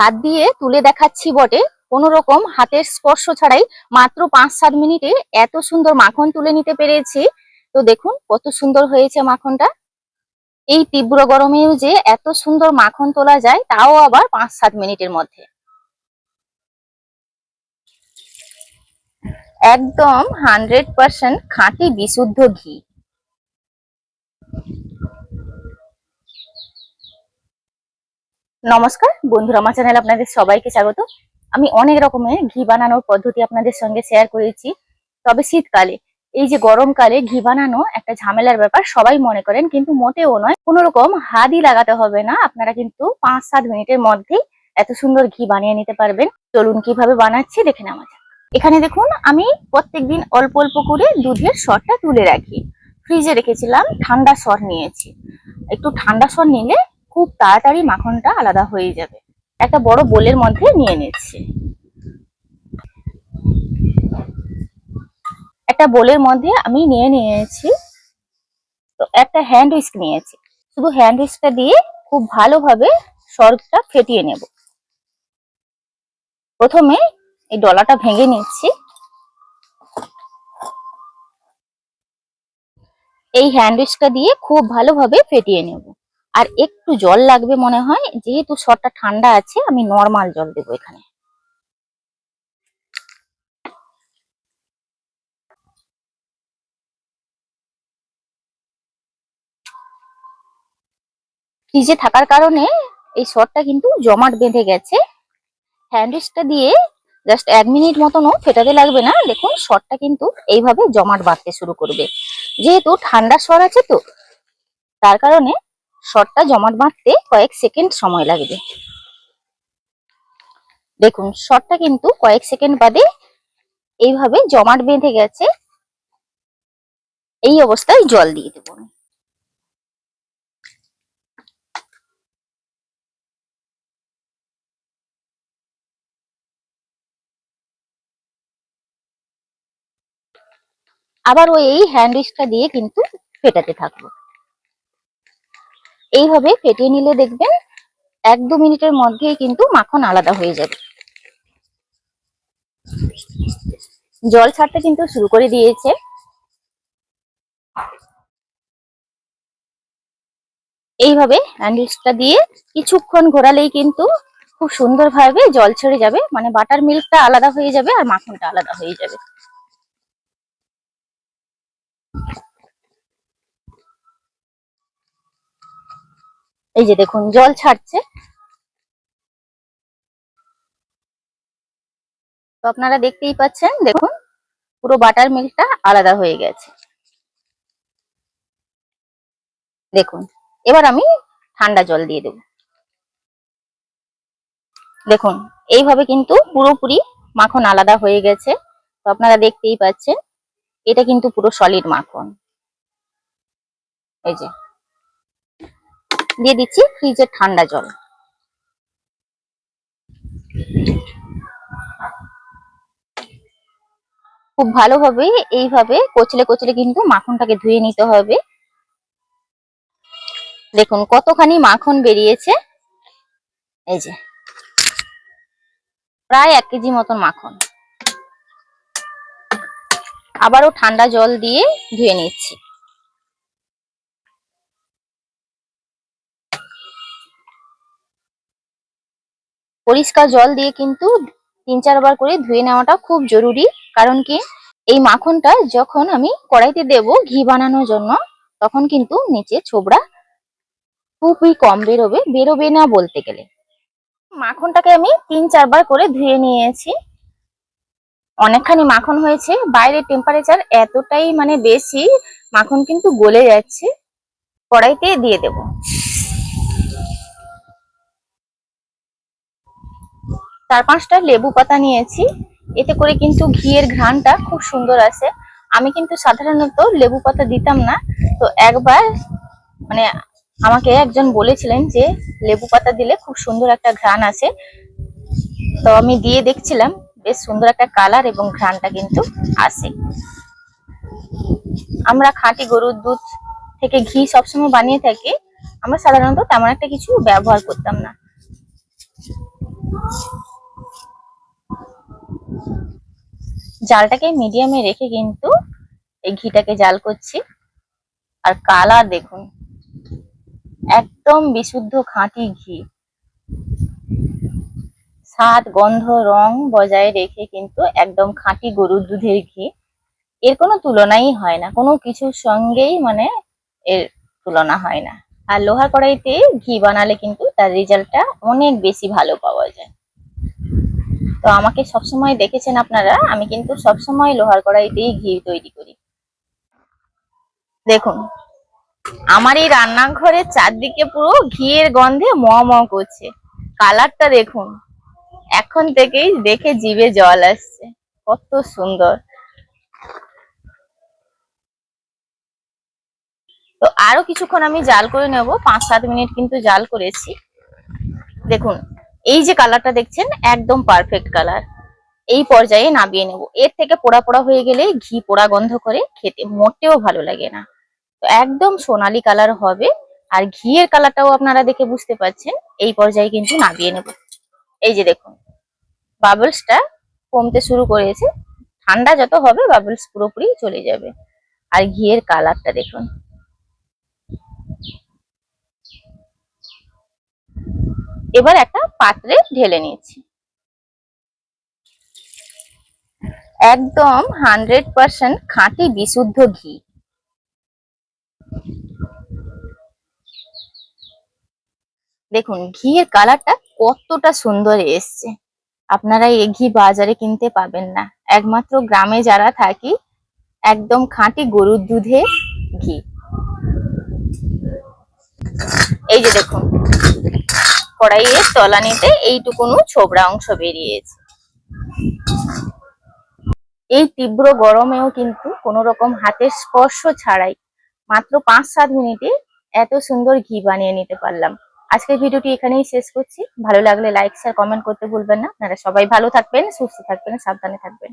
হাত দিয়ে তুলে দেখাচ্ছি বটে, কোনো রকম হাতের স্পর্শ ছাড়াই মাত্র 5-7 মিনিটে এত সুন্দর মাখন তুলে নিতে পেরেছি। তো দেখুন কত সুন্দর হয়েছে মাখনটা। এই তীব্র গরমেও যে এত সুন্দর মাখন তোলা যায়, তাও আবার 5-7 মিনিটের মধ্যে। একদম 100% খাঁটি বিশুদ্ধ ঘি। নমস্কার বন্ধুরা, আমার চ্যানেল আপনাদের সবাইকে স্বাগত। আমি অনেক রকমের ঘি বানানোর পদ্ধতি আপনাদের সঙ্গে শেয়ার করেছি। তবে শীতকালে, এই যে গরমকালে ঘি বানানো একটা ঝামেলার ব্যাপার সবাই মনে করেন, কিন্তু মোটেও নয়। কোনো রকম হাতই লাগাতে হবে না, আপনারা কিন্তু 5-7 মিনিটের মধ্যেই এত সুন্দর ঘি বানিয়ে নিতে পারবেন। চলুন কিভাবে বানাচ্ছি দেখে নেওয়া যাক। এখানে দেখুন, আমি প্রত্যেকদিন অল্প অল্প করে দুধের সরটা তুলে রাখি। ফ্রিজে রেখেছিলাম, ঠান্ডা সর নিয়েছি। একটু ঠান্ডা সর নিলে খুব তাড়াতাড়ি মাখনটা আলাদা হয়ে যাবে। একটা বড় বোলের মধ্যে নিয়ে নিচ্ছি। একটা বোলের মধ্যে আমি নিয়ে নিয়েছি। তো একটা হ্যান্ড হুইস্ক নিয়েছি। শুধু হ্যান্ড হুইস্কটা দিয়ে খুব ভালোভাবে সরটা ফেটিয়ে নেব। প্রথমে এই ডলাটা ভেঙে নিচ্ছি। এই হ্যান্ড হুইস্কটা দিয়ে খুব ভালোভাবে ফেটিয়ে নেব। আর একটু জল লাগবে মনে হয়, যেহেতু সরটা ঠান্ডা আছে আমি নর্মাল জল দেবো এখানে। ফ্রিজে থাকার কারণে এই সরটা কিন্তু জমাট বেঁধে গেছে। হ্যান্ড হুইস্কটা দিয়ে জাস্ট 1 মিনিট মতনও ফেটাতে লাগবে না। দেখুন সরটা কিন্তু এইভাবে জমাট বাঁধতে শুরু করবে। যেহেতু ঠান্ডা সর আছে, তো তার কারণে সরটা জমাট বাঁধতে কয়েক সেকেন্ড সময় লাগবে। দেখুন সরটা কিন্তু কয়েক সেকেন্ড বাদে এইভাবে জমাট বেঁধে গেছে। এই অবস্থায় জল দিয়ে দেবো। আবার ওই হ্যান্ড হুইস্কটা দিয়ে কিন্তু ফেটাতে থাকবো। এইভাবে ফেটিয়ে নিলে দেখবেন 1-2 মিনিটের মধ্যেই কিন্তু মাখন আলাদা হয়ে যাবে। জল ছাড়তে কিন্তু শুরু করে দিয়েছে। এইভাবে হ্যান্ড হুইস্কটা দিয়ে কিছুক্ষণ ঘোরালেই কিন্তু খুব সুন্দরভাবে জল ছেড়ে যাবে, মানে বাটার মিল্কটা আলাদা হয়ে যাবে আর মাখনটা আলাদা হয়ে যাবে। এই যে দেখুন জল ছাড়ছে। তো আপনারা দেখতেই পাচ্ছেন, দেখুন পুরো বাটার মিল্কটা আলাদা হয়ে গেছে। দেখুন এবার আমি ঠান্ডা জল দিয়ে দেব। দেখুন এইভাবে কিন্তু পুরোপুরি মাখন আলাদা হয়ে গেছে। তো আপনারা দেখতেই পাচ্ছেন, এটা কিন্তু পুরো সলিড মাখন। এই যে দিয়ে দিচ্ছি ফ্রিজের ঠান্ডা জল। খুব ভালোভাবে এইভাবে কচলে কচলে কিন্তু মাখনটাকে ধুয়ে নিতে হবে। দেখুন কতখানি মাখন বেরিয়েছে। এই যে প্রায় 1 কেজি মতন মাখন। আবারও ঠান্ডা জল দিয়ে ধুয়ে নিচ্ছি। পরিষ্কার জল দিয়ে কিন্তু 3-4 বার করে ধুয়ে নেওয়াটা খুব জরুরি। কারণ কি, এই মাখনটা যখন আমি কড়াইতে দেব ঘি বানানোর জন্য, তখন কিন্তু নিচে ছোবড়া খুবই কম বেরোবে না বলতে গেলে। মাখনটাকে আমি 3-4 বার করে ধুয়ে নিয়েছি। অনেকখানি মাখন হয়েছে। বাইরের টেম্পারেচার এতটাই মানে বেশি, মাখন কিন্তু গলে যাচ্ছে। কড়াইতে দিয়ে দেব। 4-5টা লেবু পাতা নিয়েছি। এতে করে কিন্তু ঘিয়ের ঘ্রাণটা খুব সুন্দর আসে। আমি কিন্তু সাধারণত লেবু পাতা দিতাম না। তো একবার মানে আমাকে একজন বলেছিলেন যে লেবু পাতা দিলে খুব সুন্দর একটা ঘ্রাণ আসে। তো আমি দিয়ে দেখছিলাম, বেশ সুন্দর একটা কালার এবং ঘ্রাণটা কিন্তু আসে। আমরা খাঁটি গরুর দুধ থেকে ঘি সবসময় বানিয়ে থাকি। আমরা সাধারণত তেমন একটা কিছু ব্যবহার করতাম না। জালটাকে মিডিয়ামে রেখে কিন্তু এই ঘিটাকে জাল করছি। আর কালার দেখুন, একদম বিশুদ্ধ খাঁটি ঘি। স্বাদ, গন্ধ, রং বজায় রেখে কিন্তু একদম খাঁটি গরুর দুধের ঘি। এর কোনো তুলনাই হয় না, কোনো কিছুর সঙ্গেই মানে এর তুলনা হয় না। আর লোহার কড়াইতে ঘি বানালে কিন্তু তার রেজাল্টটা অনেক বেশি ভালো পাওয়া যায়। তো আমাকে সবসময় দেখেছেন আপনারা, আমি কিন্তু সবসময় লোহার কড়াইতেই ঘি তৈরি করি। দেখুন, আমার এই রান্নাঘরের চারদিকে পুরো ঘিয়ের গন্ধে ম ম করছে। কালারটা দেখুন, এখন থেকেই দেখে জিভে জল আসছে, কত সুন্দর। তো আরো কিছুক্ষণ আমি জাল করে নেব, 5-7 মিনিট কিন্তু জাল করেছি। দেখুন, এই যে কালারটা দেখছেন, একদম পারফেক্ট কালার। এই পর্যায়ে নামিয়ে নেব। এর থেকে পোড়া পোড়া হয়ে গেলে ঘি পোড়া গন্ধ করে, খেতে মোটেও ভালো লাগে না। তো একদম সোনালী কালার হবে। আর ঘিয়ের কালারটাও আপনারা দেখে বুঝতে পারছেন। এই পর্যায়ে কিন্তু নামিয়ে নেব। এই যে দেখুন, বাবলসটা কমতে শুরু করেছে। ঠান্ডা যত হবে বাবলস পুরোপুরি চলে যাবে। আর ঘিয়ের কালারটা দেখুন। এবার একটা পাত্রে ঢেলে নিয়েছি। একদম 100% খাঁটি বিশুদ্ধ ঘি। দেখুন, ঘিয়ের কালারটা কতটা সুন্দর এসছে। আপনারা এই ঘি বাজারে কিনতে পাবেন না, একমাত্র গ্রামে যারা থাকি, একদম খাঁটি গরুর দুধের ঘি। এই যে দেখুন, কড়াইয়ের তলানিতে এইটুকুনো ছোবড়া অংশ বেরিয়েছে। এই তীব্র গরমেও কিন্তু কোনো রকম হাতের স্পর্শ ছাড়াই মাত্র 5-7 মিনিটে এত সুন্দর ঘি বানিয়ে নিতে পারলাম। আজকের ভিডিওটি এখানেই শেষ করছি। ভালো লাগলে লাইক, শেয়ার, কমেন্ট করতে ভুলবেন না। আপনারা সবাই ভালো থাকবেন, সুস্থ থাকবেন, সাবধানে থাকবেন।